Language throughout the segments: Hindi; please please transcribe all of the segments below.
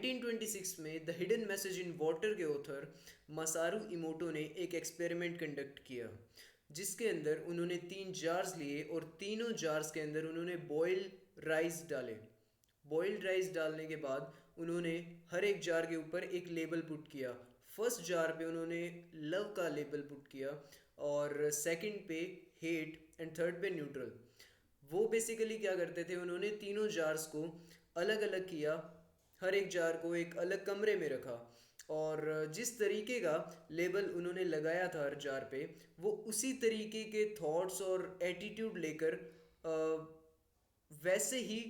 1926 में the hidden message in water के ऑथर मसारू इमोटो ने एक एक्सपेरिमेंट कंडक्ट किया, जिसके अंदर उन्होंने 3 जार्स लिए और तीनों जार्स के अंदर उन्होंने बॉइल्ड राइस डाले। बॉइल्ड राइस डालने के बाद उन्होंने हर एक जार के ऊपर एक लेबल पुट किया। फर्स्ट जार पे उन्होंने लव का लेबल पुट किया, और सेकंड पे हेट, एंड थर्ड पे न्यूट्रल। वो बेसिकली क्या करते थे, उन्होंने तीनों जार्स को अलग अलग किया, हर एक जार को एक अलग कमरे में रखा, और जिस तरीके का लेबल उन्होंने लगाया था हर जार पे, वो उसी तरीके के थॉट्स और एटीट्यूड लेकर वैसे ही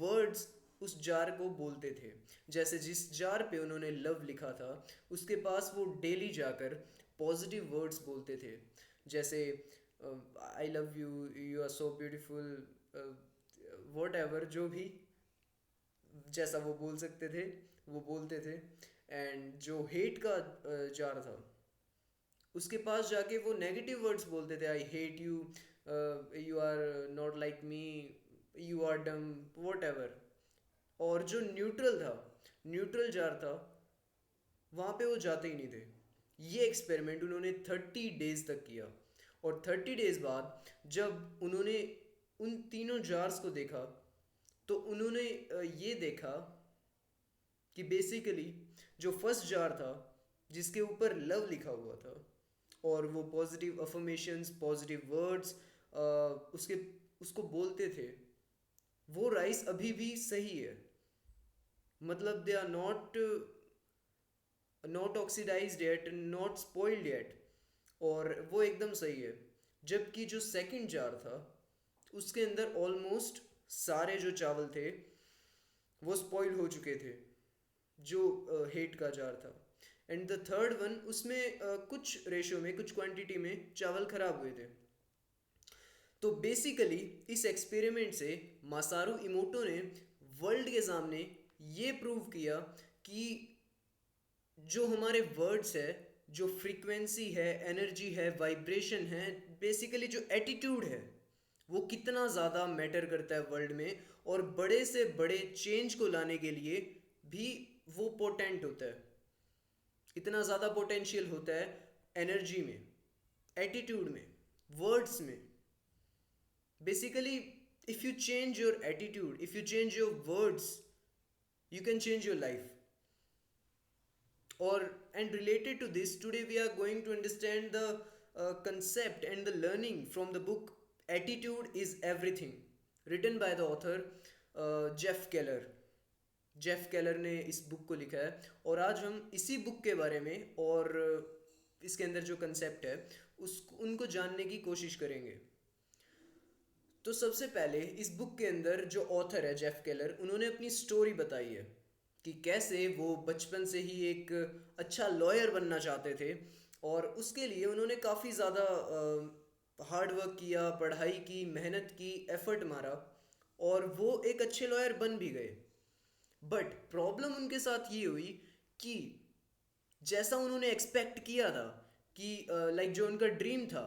वर्ड्स उस जार को बोलते थे। जैसे जिस जार पे उन्होंने लव लिखा था, उसके पास वो डेली जाकर पॉजिटिव वर्ड्स बोलते थे। जैसे I love you, you are so beautiful, whatever, जो भी जैसा वो बोल सकते थे वो बोलते थे। एंड जो हेट का जार था, उसके पास जाके वो नेगेटिव वर्ड्स बोलते थे, I hate you, you are not like me, you are dumb, whatever. और जो न्यूट्रल था, न्यूट्रल जार था, वहाँ पे वो जाते ही नहीं थे। ये एक्सपेरिमेंट उन्होंने 30 डेज तक किया, और 30 डेज बाद जब उन्होंने उन तीनों जार्स को देखा, तो उन्होंने ये देखा कि बेसिकली जो फर्स्ट जार था, जिसके ऊपर लव लिखा हुआ था, और वो पॉजिटिव अफर्मेशंस, पॉजिटिव वर्ड्स उसके उसको बोलते थे, वो राइस अभी भी सही है। मतलब they are not oxidised yet, not spoiled yet, और वो एकदम सही है। जबकि जो सेकंड जार था, उसके अंदर ऑलमोस्ट सारे जो चावल थे वो स्पॉइल हो चुके थे, जो हेट का जार था। एंड द थर्ड वन, उसमें कुछ रेशियो में, कुछ क्वांटिटी में चावल खराब हुए थे। तो बेसिकली इस एक्सपेरिमेंट से मासारू इमोटो ने वर्ल्ड के सामने ये प्रूव किया कि जो हमारे वर्ड्स है, जो फ्रीक्वेंसी है, एनर्जी है, वाइब्रेशन है, बेसिकली जो एटीट्यूड है, वो कितना ज़्यादा मैटर करता है वर्ल्ड में, और बड़े से बड़े चेंज को लाने के लिए भी वो पोटेंट होता है। इतना ज़्यादा पोटेंशियल होता है एनर्जी में, एटीट्यूड में, वर्ड्स में। Basically if you change your attitude, if you change your words, you can change your life. Or and related to this, today we are going to understand the concept and the learning from the book Attitude is Everything, written by the author Jeff Keller. Jeff Keller ने इस बुक को लिखा है, और आज हम इसी बुक के बारे में और इसके अंदर जो कंसेप्ट है उस उनको जानने की कोशिश करेंगे। तो सबसे पहले इस बुक के अंदर जो ऑथर है जेफ केलर, उन्होंने अपनी स्टोरी बताई है कि कैसे वो बचपन से ही एक अच्छा लॉयर बनना चाहते थे, और उसके लिए उन्होंने काफ़ी ज़्यादा हार्ड वर्क किया, पढ़ाई की, मेहनत की, एफर्ट मारा, और वो एक अच्छे लॉयर बन भी गए। बट प्रॉब्लम उनके साथ ये हुई कि जैसा उन्होंने एक्सपेक्ट किया था कि लाइक जो उनका ड्रीम था,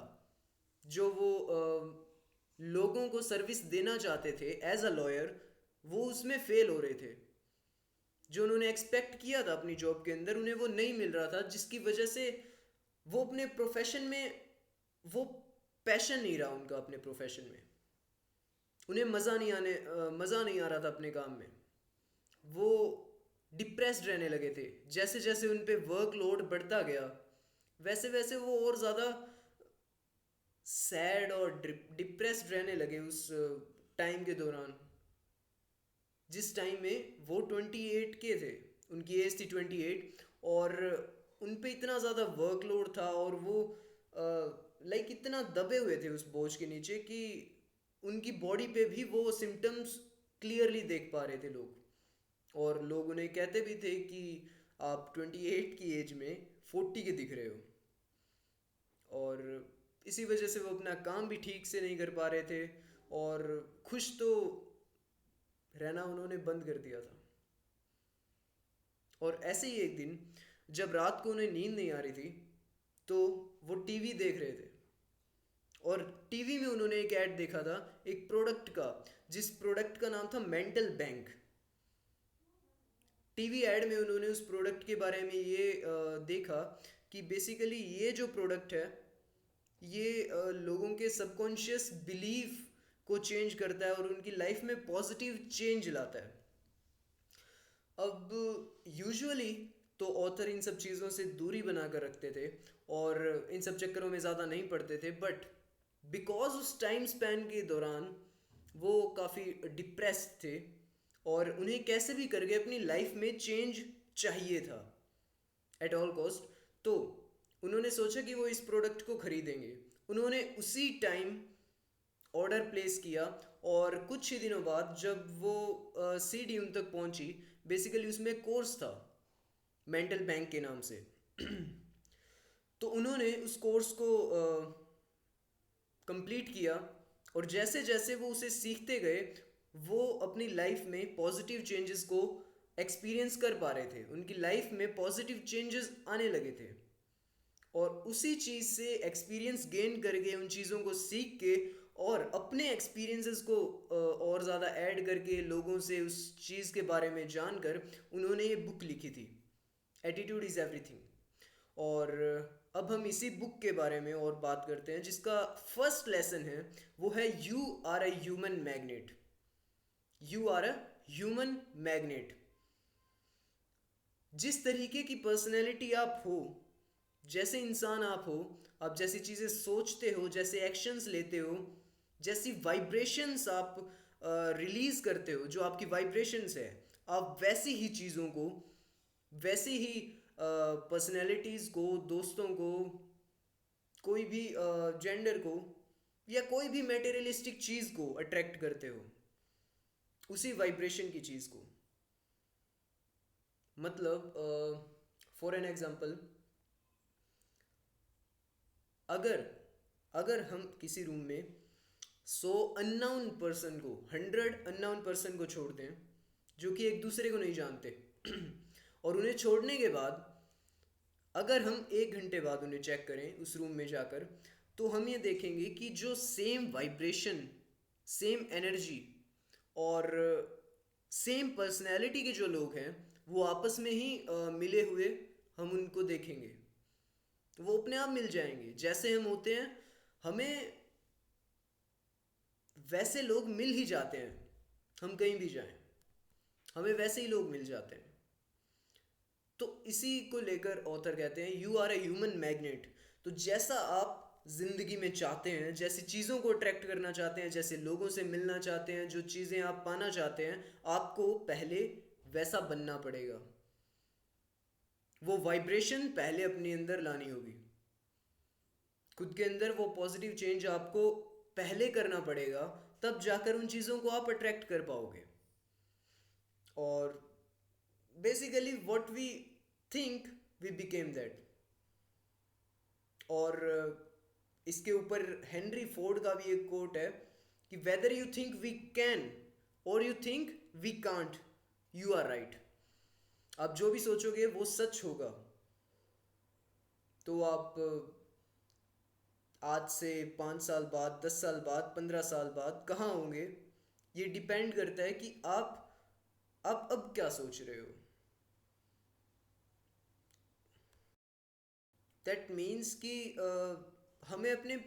जो वो लोगों को सर्विस देना चाहते थे एज अ लॉयर, वो उसमें फेल हो रहे थे। जो उन्होंने एक्सपेक्ट किया था अपनी जॉब के अंदर, उन्हें वो नहीं मिल रहा था, जिसकी वजह से वो अपने प्रोफेशन में, वो पैशन नहीं रहा उनका अपने प्रोफेशन में। उन्हें मज़ा नहीं आ रहा था अपने काम में। वो डिप्रेस्ड रहने लगे थे। जैसे जैसे उन पे वर्कलोड बढ़ता गया, वैसे वैसे वो और ज़्यादा सैड और डिप्रेस्ड रहने लगे उस टाइम के दौरान, जिस टाइम में वो 28 के थे। उनकी एज थी 28, और उन पे इतना ज़्यादा वर्कलोड था, और वो लाइक इतना दबे हुए थे उस बोझ के नीचे कि उनकी बॉडी पे भी वो सिम्टम्स क्लियरली देख पा रहे थे लोग। और लोग उन्हें कहते भी थे कि आप 28 की एज में 40 के दिख रहे हो। और इसी वजह से वो अपना काम भी ठीक से नहीं कर पा रहे थे, और खुश तो रहना उन्होंने बंद कर दिया था। और ऐसे ही एक दिन जब रात को उन्हें नींद नहीं आ रही थी, तो वो टीवी देख रहे थे, और टीवी में उन्होंने एक ऐड देखा था एक प्रोडक्ट का, जिस प्रोडक्ट का नाम था मेंटल बैंक। टीवी एड में उन्होंने उस प्रोडक्ट के बारे में ये देखा कि बेसिकली ये जो प्रोडक्ट है ये लोगों के सबकॉन्शियस बिलीफ को चेंज करता है और उनकी लाइफ में पॉजिटिव चेंज लाता है। अब यूजुअली तो ऑथर इन सब चीज़ों से दूरी बना कर रखते थे और इन सब चक्करों में ज़्यादा नहीं पड़ते थे, बट बिकॉज उस टाइम स्पैन के दौरान वो काफ़ी डिप्रेस्ड थे और उन्हें कैसे भी करके अपनी लाइफ में चेंज चाहिए था एट ऑल कॉस्ट। तो उन्होंने सोचा कि वो इस प्रोडक्ट को खरीदेंगे। उन्होंने उसी टाइम ऑर्डर प्लेस किया और कुछ ही दिनों बाद जब वो सीडी उन तक पहुंची, बेसिकली उसमें कोर्स था मेंटल बैंक के नाम से। तो उन्होंने उस कोर्स को कंप्लीट किया और जैसे जैसे वो उसे सीखते गए वो अपनी लाइफ में पॉजिटिव चेंजेस को एक्सपीरियंस कर पा रहे थे, उनकी लाइफ में पॉजिटिव चेंजेस आने लगे थे। और उसी चीज़ से एक्सपीरियंस गेन करके उन चीज़ों को सीख के और अपने एक्सपीरियंसेस को और ज़्यादा ऐड करके लोगों से उस चीज़ के बारे में जानकर उन्होंने ये बुक लिखी थी, एटीट्यूड इज़ एवरीथिंग। और अब हम इसी बुक के बारे में और बात करते हैं जिसका फर्स्ट लेसन है, वो है you are a human magnet. You are a human magnet. जिस तरीके की पर्सनैलिटी आप हो, जैसे इंसान आप हो, आप जैसी चीज़ें सोचते हो, जैसे एक्शंस लेते हो, जैसी वाइब्रेशंस आप रिलीज करते हो, जो आपकी वाइब्रेशंस है, आप वैसी ही चीज़ों को, वैसी ही पर्सनैलिटीज़ को, दोस्तों को, कोई भी जेंडर को या कोई भी मेटेरियलिस्टिक चीज़ को अट्रैक्ट करते हो, उसी वाइब्रेशन की चीज़ को। मतलब फॉर एन एग्जांपल, अगर अगर हम किसी रूम में 100 अननाउन पर्सन को छोड़ दें जो कि एक दूसरे को नहीं जानते और उन्हें छोड़ने के बाद अगर हम 1 घंटे बाद उन्हें चेक करें उस रूम में जाकर, तो हम ये देखेंगे कि जो सेम वाइब्रेशन, सेम एनर्जी और सेम पर्सनैलिटी के जो लोग हैं वो आपस में ही मिले हुए हम उनको देखेंगे। वो अपने आप मिल जाएंगे, जैसे हम होते हैं हमें वैसे लोग मिल ही जाते हैं। हम कहीं भी जाएं हमें वैसे ही लोग मिल जाते हैं। तो इसी को लेकर ऑथर कहते हैं you are a human magnet. तो जैसा आप जिंदगी में चाहते हैं, जैसी चीज़ों को अट्रैक्ट करना चाहते हैं, जैसे लोगों से मिलना चाहते हैं, जो चीज़ें आप पाना चाहते हैं, आपको पहले वैसा बनना पड़ेगा। वो वाइब्रेशन पहले अपने अंदर लानी होगी, खुद के अंदर वो पॉजिटिव चेंज आपको पहले करना पड़ेगा, तब जाकर उन चीज़ों को आप अट्रैक्ट कर पाओगे। और basically what we think we became that. और इसके ऊपर हेनरी फोर्ड का भी एक कोट है कि whether you think we can or you think we can't, you are right. आप जो भी सोचोगे वो सच होगा। तो आप आज से 5 साल बाद, 10 साल बाद, 15 साल बाद कहाँ होंगे, ये डिपेंड करता है कि आप अब क्या सोच रहे हो। दैट मीन्स कि हमें अपने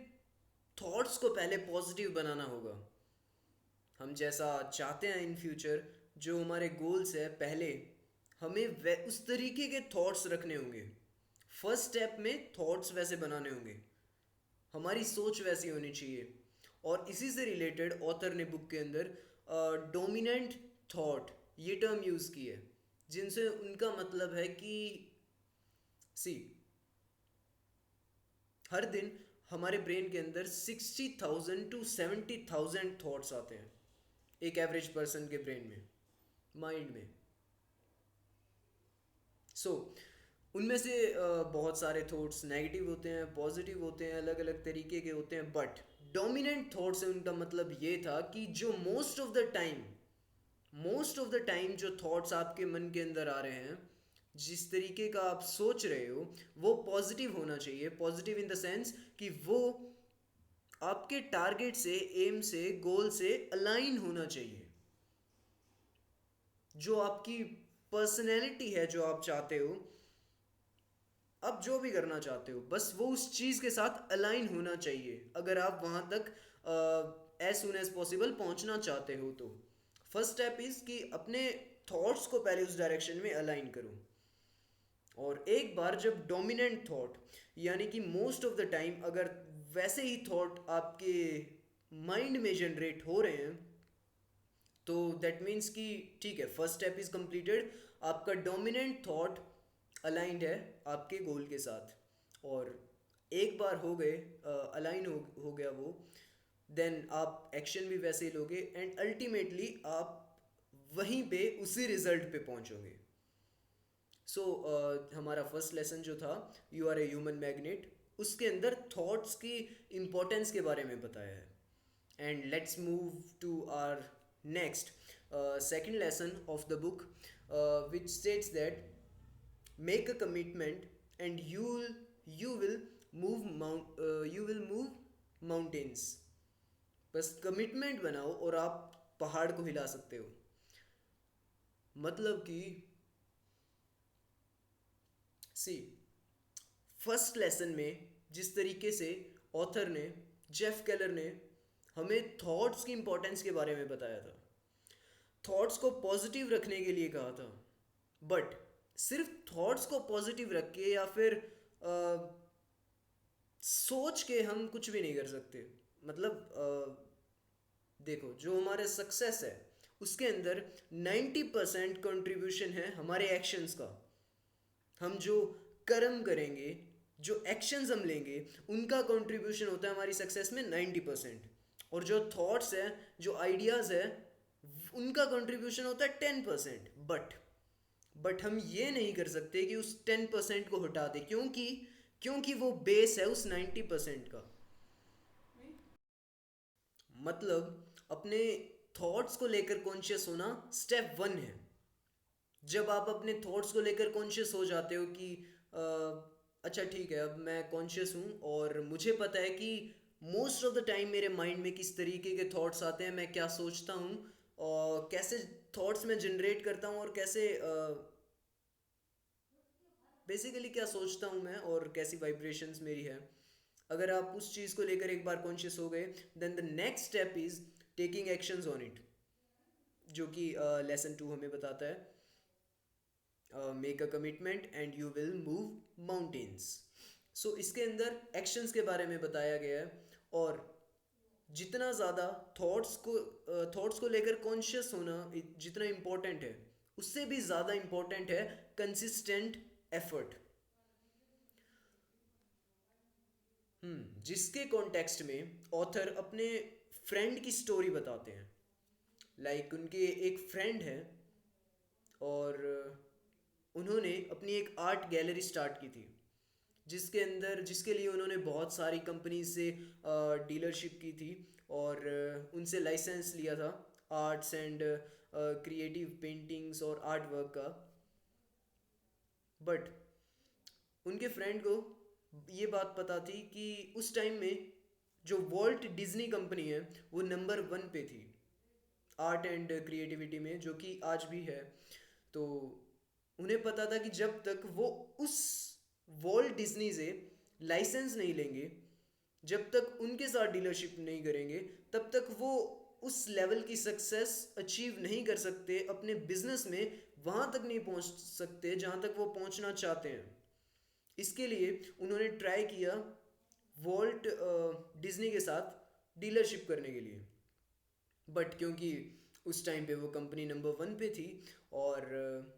थॉट्स को पहले पॉजिटिव बनाना होगा। हम जैसा चाहते हैं इन फ्यूचर, जो हमारे गोल्स है, पहले हमें उस तरीके के थॉट्स रखने होंगे। फर्स्ट स्टेप में थॉट्स वैसे बनाने होंगे, हमारी सोच वैसी होनी चाहिए। और इसी से रिलेटेड ऑथर ने बुक के अंदर डोमिनेंट थॉट ये टर्म यूज़ की है, जिनसे उनका मतलब है कि सी हर दिन हमारे ब्रेन के अंदर 60,000 टू 70,000 थॉट्स आते हैं एक एवरेज पर्सन के ब्रेन में, माइंड में। सो उनमें से बहुत सारे थॉट्स नेगेटिव होते हैं, पॉजिटिव होते हैं, अलग अलग तरीके के होते हैं। बट डोमिनेंट थॉट से उनका मतलब ये था कि जो मोस्ट ऑफ द टाइम जो थॉट्स आपके मन के अंदर आ रहे हैं, जिस तरीके का आप सोच रहे हो, वो पॉजिटिव होना चाहिए। पॉजिटिव इन द सेंस कि वो आपके टारगेट से, एम से, गोल से अलाइन होना चाहिए। जो आपकी पर्सनैलिटी है जो आप चाहते हो, आप जो भी करना चाहते हो, बस वो उस चीज़ के साथ अलाइन होना चाहिए अगर आप वहाँ तक एज सुन एज पॉसिबल पहुँचना चाहते हो तो। फर्स्ट स्टेप इज़ कि अपने थॉट्स को पहले उस डायरेक्शन में अलाइन करो। और एक बार जब डोमिनेंट थॉट, यानी कि मोस्ट ऑफ द टाइम अगर वैसे ही थॉट आपके माइंड में जनरेट हो रहे हैं, तो दैट मीन्स कि ठीक है, फर्स्ट स्टेप इज कंप्लीटेड, आपका डोमिनेंट थॉट अलाइंड है आपके गोल के साथ। और एक बार हो गए अलाइन हो गया वो, देन आप एक्शन भी वैसे ही लोगे एंड अल्टीमेटली आप वहीं पे उसी रिजल्ट पे पहुंचोगे। सो हमारा फर्स्ट लेसन जो था, you are a human magnet, उसके अंदर थॉट्स की इम्पोर्टेंस के बारे में बताया है। And let's move to our next second lesson of the book, which states that make a commitment and you will move mountains. बस कमिटमेंट बनाओ और आप पहाड़ को हिला सकते हो। मतलब कि सी, फर्स्ट लेसन में जिस तरीके से ऑथर ने, जेफ केलर ने हमें थॉट्स की इंपॉर्टेंस के बारे में बताया था, थॉट्स को पॉजिटिव रखने के लिए कहा था, बट सिर्फ थॉट्स को पॉजिटिव रख के या फिर सोच के हम कुछ भी नहीं कर सकते। मतलब देखो, जो हमारे सक्सेस है उसके अंदर 90% कंट्रीब्यूशन है हमारे एक्शंस का। हम जो कर्म करेंगे, जो एक्शंस हम लेंगे, उनका कंट्रीब्यूशन होता है हमारी सक्सेस में 90%। और जो थॉट्स हैं, जो आइडियाज़ है, उनका कंट्रीब्यूशन होता है 10%। बट हम ये नहीं कर सकते कि उस 10% को हटा दें, क्योंकि वो बेस है उस 90% का। मतलब अपने थॉट्स को लेकर कॉन्शियस होना स्टेप वन है। जब आप अपने थॉट्स को लेकर कॉन्शियस हो जाते हो कि अ, अच्छा ठीक है, अब मैं कॉन्शियस हूँ और मुझे पता है कि मोस्ट ऑफ द टाइम मेरे माइंड में किस तरीके के थॉट्स आते हैं, मैं क्या सोचता हूँ और कैसे थॉट्स मैं जनरेट करता हूँ, और कैसे बेसिकली क्या सोचता हूँ मैं और कैसी वाइब्रेशंस मेरी है। अगर आप उस चीज़ को लेकर एक बार कॉन्शियस हो गए, then the next step is taking actions on it, जो कि लेसन टू हमें बताता है, make a commitment and you will move mountains. So इसके अंदर एक्शंस के बारे में बताया गया है। और जितना ज़्यादा थॉट्स को लेकर कॉन्शियस होना जितना इम्पोर्टेंट है, उससे भी ज़्यादा इम्पोर्टेंट है कंसिस्टेंट एफर्ट। जिसके कॉन्टेक्स्ट में ऑथर अपने फ्रेंड की स्टोरी बताते हैं। उनके एक फ्रेंड है और उन्होंने अपनी एक आर्ट गैलरी स्टार्ट की थी, जिसके लिए उन्होंने बहुत सारी कंपनी से डीलरशिप की थी और उनसे लाइसेंस लिया था आर्ट्स एंड क्रिएटिव पेंटिंग्स और आर्ट वर्क का। बट उनके फ्रेंड को ये बात पता थी कि उस टाइम में जो वॉल्ट डिज्नी कंपनी है वो नंबर वन पे थी आर्ट एंड क्रिएटिविटी में, जो कि आज भी है। तो उन्हें पता था कि जब तक वो उस वॉल्ट डिज्नी से लाइसेंस नहीं लेंगे, जब तक उनके साथ डीलरशिप नहीं करेंगे, तब तक वो उस लेवल की सक्सेस अचीव नहीं कर सकते अपने बिजनेस में, वहाँ तक नहीं पहुँच सकते जहाँ तक वो पहुँचना चाहते हैं। इसके लिए उन्होंने ट्राई किया वॉल्ट डिज्नी के साथ डीलरशिप करने के लिए। बट क्योंकि उस टाइम पे वो कंपनी नंबर वन पे थी, और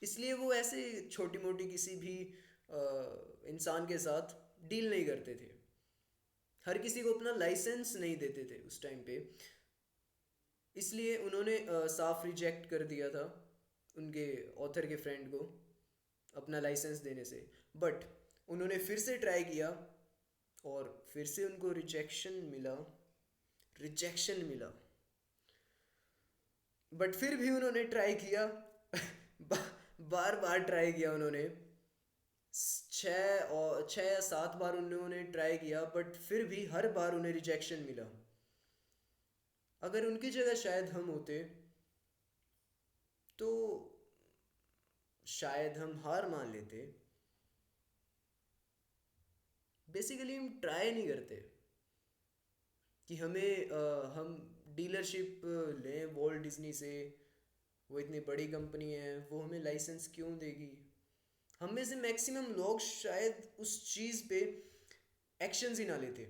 इसलिए वो ऐसे छोटी मोटी किसी भी इंसान के साथ डील नहीं करते थे, हर किसी को अपना लाइसेंस नहीं देते थे उस टाइम पे। इसलिए उन्होंने साफ रिजेक्ट कर दिया था उनके ऑथर के फ्रेंड को अपना लाइसेंस देने से। बट उन्होंने फिर से ट्राई किया और फिर से उनको रिजेक्शन मिला। बट फिर भी उन्होंने ट्राई किया बा, बार बार ट्राई किया उन्होंने, 6 या 7 बार उन्होंने ट्राई किया, बट फिर भी हर बार उन्हें रिजेक्शन मिला। अगर उनकी जगह शायद हम होते तो शायद हम हार मान लेते। बेसिकली हम ट्राई नहीं करते कि हम डीलरशिप लें वॉल्ट डिज्नी से। वो इतनी बड़ी कंपनी है, वो हमें लाइसेंस क्यों देगी। हम में से मैक्सिमम लोग शायद उस चीज़ पे एक्शंस ही ना लेते,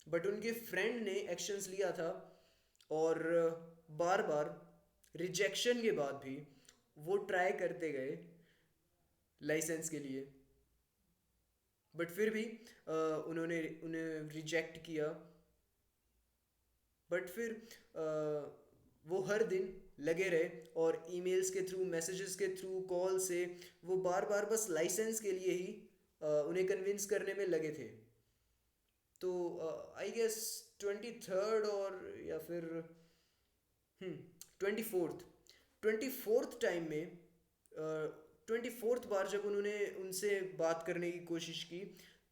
बट उनके फ्रेंड ने एक्शंस लिया था। और बार बार रिजेक्शन के बाद भी वो ट्राई करते गए लाइसेंस के लिए। बट फिर भी उन्होंने उन्हें रिजेक्ट किया। बट फिर वो हर दिन लगे रहे, और ईमेल्स के थ्रू, मैसेजेस के थ्रू, कॉल से वो बार बार बस लाइसेंस के लिए ही उन्हें कन्विंस करने में लगे थे। तो आई गेस 23rd, और या फिर 24th, 24th टाइम में, 24th बार जब उन्होंने उनसे बात करने की कोशिश की,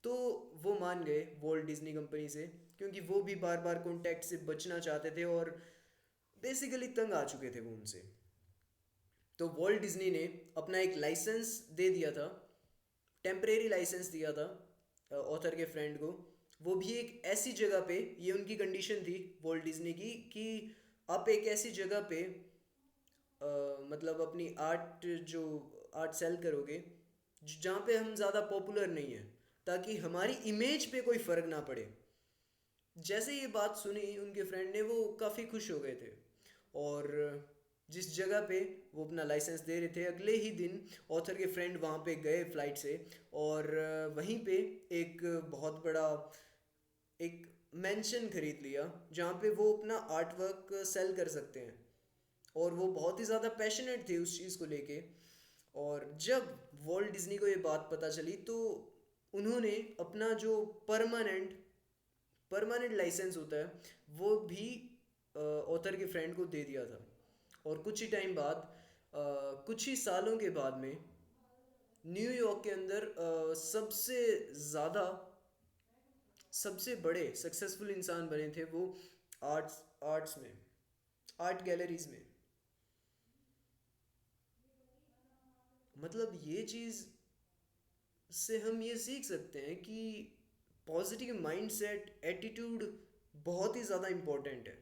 तो वो मान गए वॉल्ट डिज्नी कंपनी से, क्योंकि वो भी बार बार कॉन्टैक्ट से बचना चाहते थे और बेसिकली तंग आ चुके थे वो उनसे। तो वॉल्ट डिज्नी ने अपना एक लाइसेंस दे दिया था, टेम्परेरी लाइसेंस दिया था ऑथर के फ्रेंड को। वो भी एक ऐसी जगह पे, ये उनकी कंडीशन थी वॉल्ट डिज्नी की, कि आप एक ऐसी जगह पे मतलब अपनी आर्ट, जो आर्ट सेल करोगे जहाँ पे हम ज़्यादा पॉपुलर नहीं है, ताकि हमारी इमेज पे कोई फ़र्क ना पड़े। जैसे ये बात सुनी उनके फ्रेंड ने, वो काफ़ी खुश हो गए थे। और जिस जगह पे वो अपना लाइसेंस दे रहे थे, अगले ही दिन ऑथर के फ्रेंड वहाँ पे गए फ्लाइट से, और वहीं पे एक बहुत बड़ा एक मेंशन खरीद लिया, जहाँ पे वो अपना आर्ट वर्क सेल कर सकते हैं। और वो बहुत ही ज़्यादा पैशनेट थे उस चीज़ को लेके। और जब वॉल्ट डिज्नी को ये बात पता चली, तो उन्होंने अपना जो परमानेंट परमानेंट लाइसेंस होता है, वो भी ऑथर के फ्रेंड को दे दिया था। और कुछ ही टाइम बाद, कुछ ही सालों के बाद में, न्यूयॉर्क के अंदर सबसे बड़े सक्सेसफुल इंसान बने थे वो, आर्ट्स आर्ट्स में, आर्ट गैलरीज में। मतलब ये चीज़ से हम ये सीख सकते हैं कि पॉजिटिव माइंडसेट, एटीट्यूड बहुत ही ज़्यादा इम्पोर्टेंट है।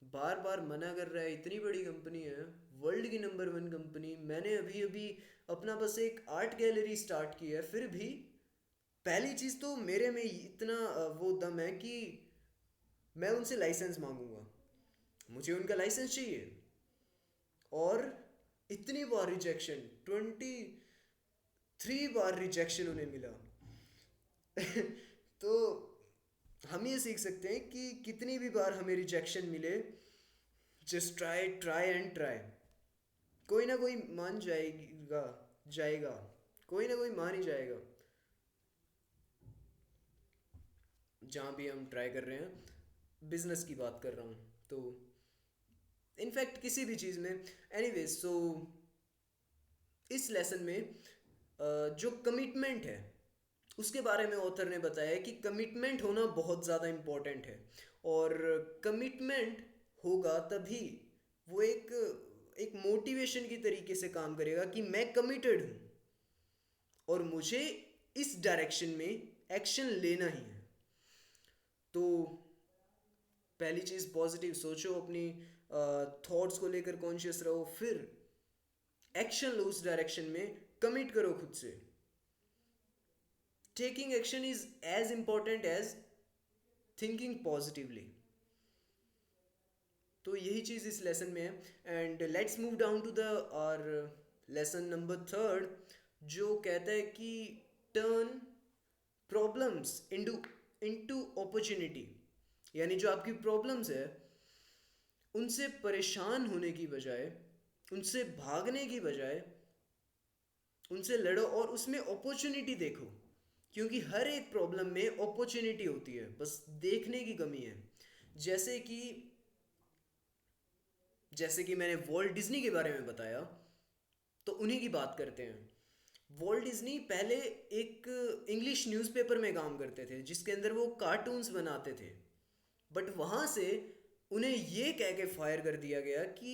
बार बार मना कर रहा है, इतनी बड़ी कंपनी है, वर्ल्ड की नंबर 1 कंपनी, मैंने अभी अभी अपना बस एक आर्ट गैलरी स्टार्ट की है, फिर भी पहली चीज़ तो मेरे में इतना वो दम है कि मैं उनसे लाइसेंस मांगूंगा, मुझे उनका लाइसेंस चाहिए। और इतनी बार रिजेक्शन, 23 बार रिजेक्शन उन्हें मिला। तो हम ये सीख सकते हैं कि कितनी भी बार हमें रिजेक्शन मिले, just try try and try. कोई ना कोई मान जाएगा, जाएगा, कोई ना कोई मान ही जाएगा जहाँ भी हम ट्राई कर रहे हैं। बिजनेस की बात कर रहा हूँ, तो इनफैक्ट किसी भी चीज़ में। एनीवेज, सो इस लेसन में जो कमिटमेंट है उसके बारे में ऑथर ने बताया है कि कमिटमेंट होना बहुत ज़्यादा इम्पोर्टेंट है। और कमिटमेंट होगा तभी वो एक एक मोटिवेशन की तरीके से काम करेगा कि मैं कमिटेड हूँ और मुझे इस डायरेक्शन में एक्शन लेना ही है। तो पहली चीज़, पॉजिटिव सोचो, अपनी थॉट्स को लेकर कॉन्शियस रहो, फिर एक्शन लो उस डायरेक्शन में, कमिट करो खुद से। Taking action is as important as thinking positively. तो यही चीज़ इस लेसन में है। And let's move down to the our lesson number 3, जो कहता है कि turn problems into into opportunity. यानी जो आपकी प्रॉब्लम्स है, उनसे परेशान होने की बजाय, उनसे भागने की बजाय, उनसे लड़ो और उसमें अपॉर्चुनिटी देखो। क्योंकि हर एक प्रॉब्लम में अपॉर्चुनिटी होती है, बस देखने की कमी है। जैसे कि जैसे कि मैंने वॉल्ट डिज्नी के बारे में बताया, तो उन्हीं की बात करते हैं। वॉल्ट डिज्नी पहले एक इंग्लिश न्यूज़पेपर में काम करते थे, जिसके अंदर वो कार्टून्स बनाते थे। बट वहाँ से उन्हें ये कह के फायर कर दिया गया कि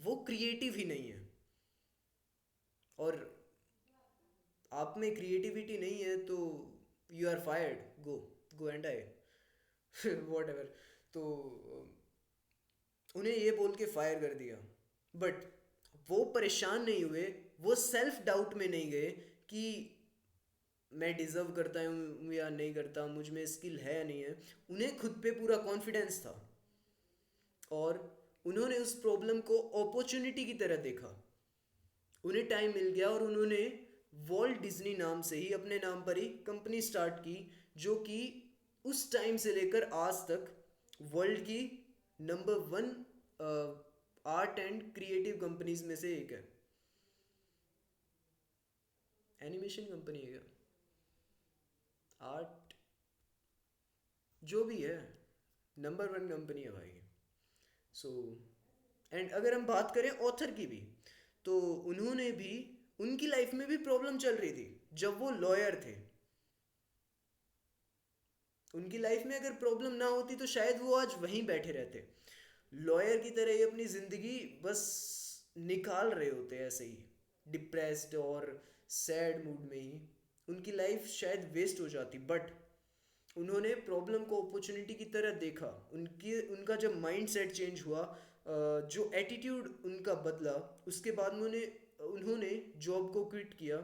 वो क्रिएटिव ही नहीं है। और आप में क्रिएटिविटी नहीं है तो you are fired, go, go and I, whatever. तो उन्हें ये बोल के फायर कर दिया। बट वो परेशान नहीं हुए, वो सेल्फ डाउट में नहीं गए कि मैं डिज़र्व करता हूँ या नहीं करता, मुझ में स्किल है या नहीं है। उन्हें खुद पे पूरा कॉन्फिडेंस था, और उन्होंने उस प्रॉब्लम को अपॉर्चुनिटी की तरह देखा। उन्हें टाइम मिल गया और उन्होंने वॉल्ट डिज्नी नाम से ही, अपने नाम पर ही कंपनी स्टार्ट की, जो कि उस टाइम से लेकर आज तक वर्ल्ड की number 1 art and creative companies में से एक है। एनिमेशन कंपनी है क्या, आर्ट, जो भी है, नंबर 1 कंपनी है भाई। सो एंड अगर हम बात करें ऑथर की भी, तो उन्होंने भी, उनकी लाइफ में भी प्रॉब्लम चल रही थी जब वो लॉयर थे। उनकी लाइफ में अगर प्रॉब्लम ना होती तो शायद वो आज वहीं बैठे रहते, लॉयर की तरह ही अपनी ज़िंदगी बस निकाल रहे होते ऐसे ही, डिप्रेस्ड और सैड मूड में ही उनकी लाइफ शायद वेस्ट हो जाती। बट उन्होंने प्रॉब्लम को अपॉर्चुनिटी की तरह देखा। उनकी उनका जब माइंड सेट चेंज हुआ, जो एटीट्यूड उनका बदला, उसके बाद उन्होंने उन्होंने जॉब को क्विट किया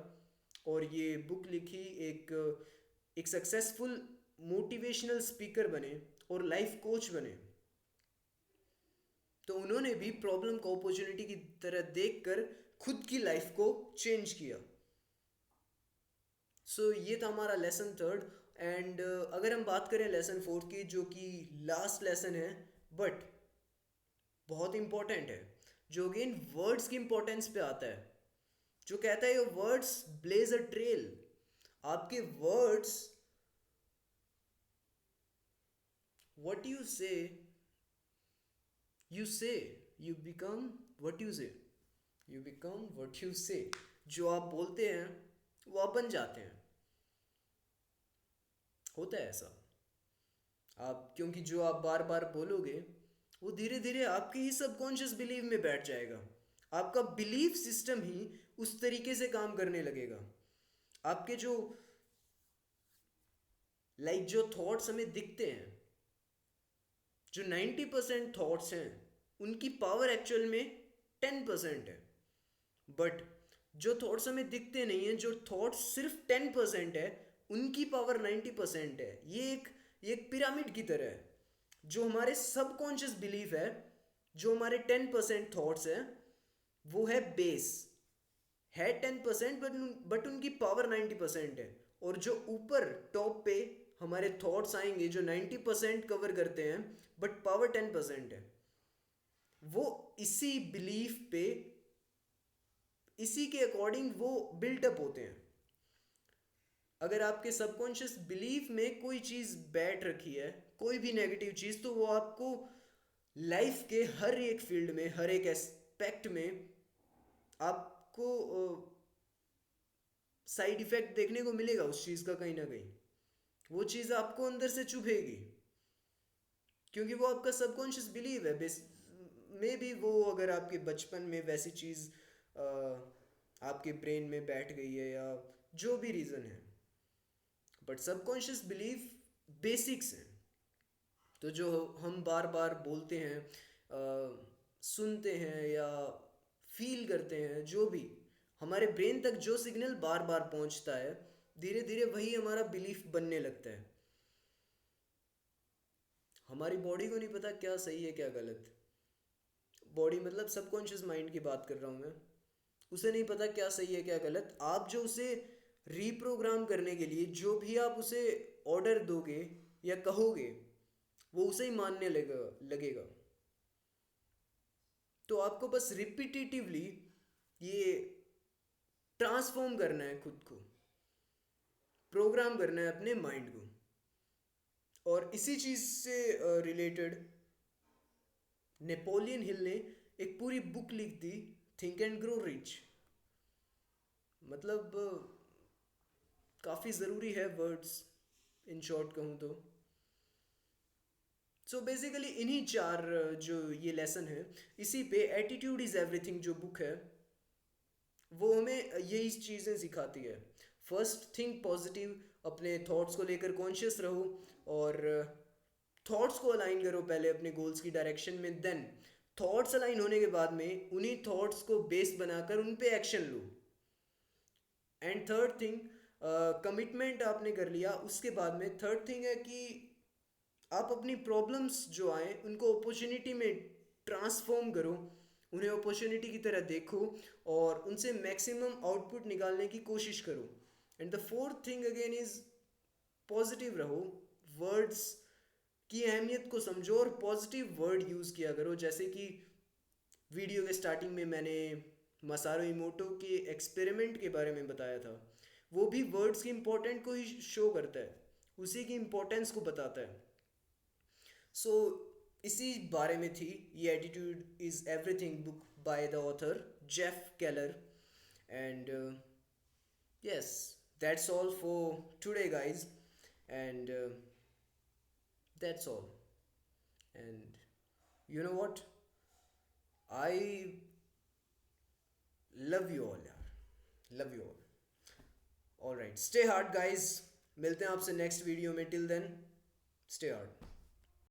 और ये बुक लिखी, एक एक सक्सेसफुल मोटिवेशनल स्पीकर बने और लाइफ कोच बने। तो उन्होंने भी प्रॉब्लम को अपॉर्चुनिटी की तरह देखकर खुद की लाइफ को चेंज किया। ये था हमारा लेसन 3। एंड अगर हम बात करें लेसन 4 की, जो कि लास्ट लेसन है, बट बहुत इंपॉर्टेंट है, जो अगेन वर्ड्स की इंपॉर्टेंस पे आता है, जो कहता है your words blaze a trail. आपके words, what you say, you become what you say, you become what you say. जो आप बोलते हैं वो आप बन जाते हैं, होता है ऐसा। आप, क्योंकि जो आप बार बार बोलोगे वो धीरे धीरे आपके ही सबकॉन्शियस बिलीव में बैठ जाएगा। आपका बिलीफ सिस्टम ही उस तरीके से काम करने लगेगा। आपके जो जो थॉट्स हमें दिखते हैं, जो 90% थॉट्स हैं, उनकी पावर एक्चुअल में 10% है। बट जो थॉट्स हमें दिखते नहीं हैं, जो थॉट्स सिर्फ 10% है, उनकी पावर 90% है। ये एक पिरामिड की तरह है। जो हमारे सबकॉन्शियस बिलीफ है, जो हमारे 10% थॉट्स हैं, वो है बेस, है 10%, बट उनकी पावर 90% है। और जो ऊपर टॉप पे हमारे थॉट्स आएंगे, जो 90% कवर करते हैं बट पावर 10% है, वो इसी बिलीफ पे, इसी के अकॉर्डिंग वो बिल्टअप होते हैं। अगर आपके सबकॉन्शियस बिलीफ में कोई चीज़ बैठ रखी है, कोई भी नेगेटिव चीज़, तो वो आपको लाइफ के हर एक फील्ड में, हर एक एस्पेक्ट में आपको साइड इफेक्ट देखने को मिलेगा उस चीज़ का, कहीं ना कहीं वो चीज़ आपको अंदर से चुभेगी, क्योंकि वो आपका सबकॉन्शियस बिलीव है। बेस में भी वो, अगर आपके बचपन में वैसी चीज़ आपके ब्रेन में बैठ गई है, या जो भी रीज़न है, बट सबकॉन्शियस बिलीफ बेसिक्स हैं। तो जो हम बार बार बोलते हैं, सुनते हैं या फील करते हैं, जो भी हमारे ब्रेन तक जो सिग्नल बार बार पहुंचता है, धीरे धीरे वही हमारा बिलीफ बनने लगता है। हमारी बॉडी को नहीं पता क्या सही है क्या गलत। बॉडी मतलब सबकॉन्शियस माइंड की बात कर रहा हूँ मैं। उसे नहीं पता क्या सही है क्या गलत। आप जो उसे रीप्रोग्राम करने के लिए जो भी आप उसे ऑर्डर दोगे या कहोगे, वो उसे ही मानने लगेगा। तो आपको बस रिपीटेटिवली ये ट्रांसफॉर्म करना है, खुद को प्रोग्राम करना है अपने माइंड को। और इसी चीज़ से रिलेटेड नेपोलियन हिल ने एक पूरी बुक लिख दी, थिंक एंड ग्रो रिच। मतलब काफ़ी ज़रूरी है वर्ड्स, इन शॉर्ट कहूँ तो। बेसिकली इन्हीं 4 जो ये लेसन है, इसी पे एटीट्यूड इज़ एवरीथिंग जो बुक है, वो हमें यही चीज़ें सिखाती है। फर्स्ट थिंक पॉजिटिव, अपने थॉट्स को लेकर कॉन्शियस रहो, और थॉट्स को अलाइन करो पहले अपने गोल्स की डायरेक्शन में। देन थॉट्स अलाइन होने के बाद में उन्हीं थॉट्स को बेस बनाकर उन पे action low. And third thing, commitment आपने कर लिया, उसके बाद में थर्ड थिंग है कि आप अपनी प्रॉब्लम्स जो आए उनको अपॉर्चुनिटी में ट्रांसफॉर्म करो, उन्हें अपॉर्चुनिटी की तरह देखो और उनसे मैक्सिमम आउटपुट निकालने की कोशिश करो। And the fourth thing again is positive रहो, वर्ड्स की अहमियत को समझो और पॉजिटिव वर्ड यूज़ किया करो। जैसे कि वीडियो के स्टार्टिंग में मैंने मसारो इमोटो के एक्सपेरिमेंट के बारे में बताया था, वो भी वर्ड्स की इम्पोर्टेंट को ही शो करता है, उसी की इम्पोर्टेंस को बताता है। सो इसी बारे में थी ये attitude is everything book by the author Jeff Keller. And yes, that's all for today guys, and that's all. And you know what, I love you all यार, love you all. All right, stay hard guys, मिलते हैं आपसे नेक्स्ट वीडियो में। Till then stay hard.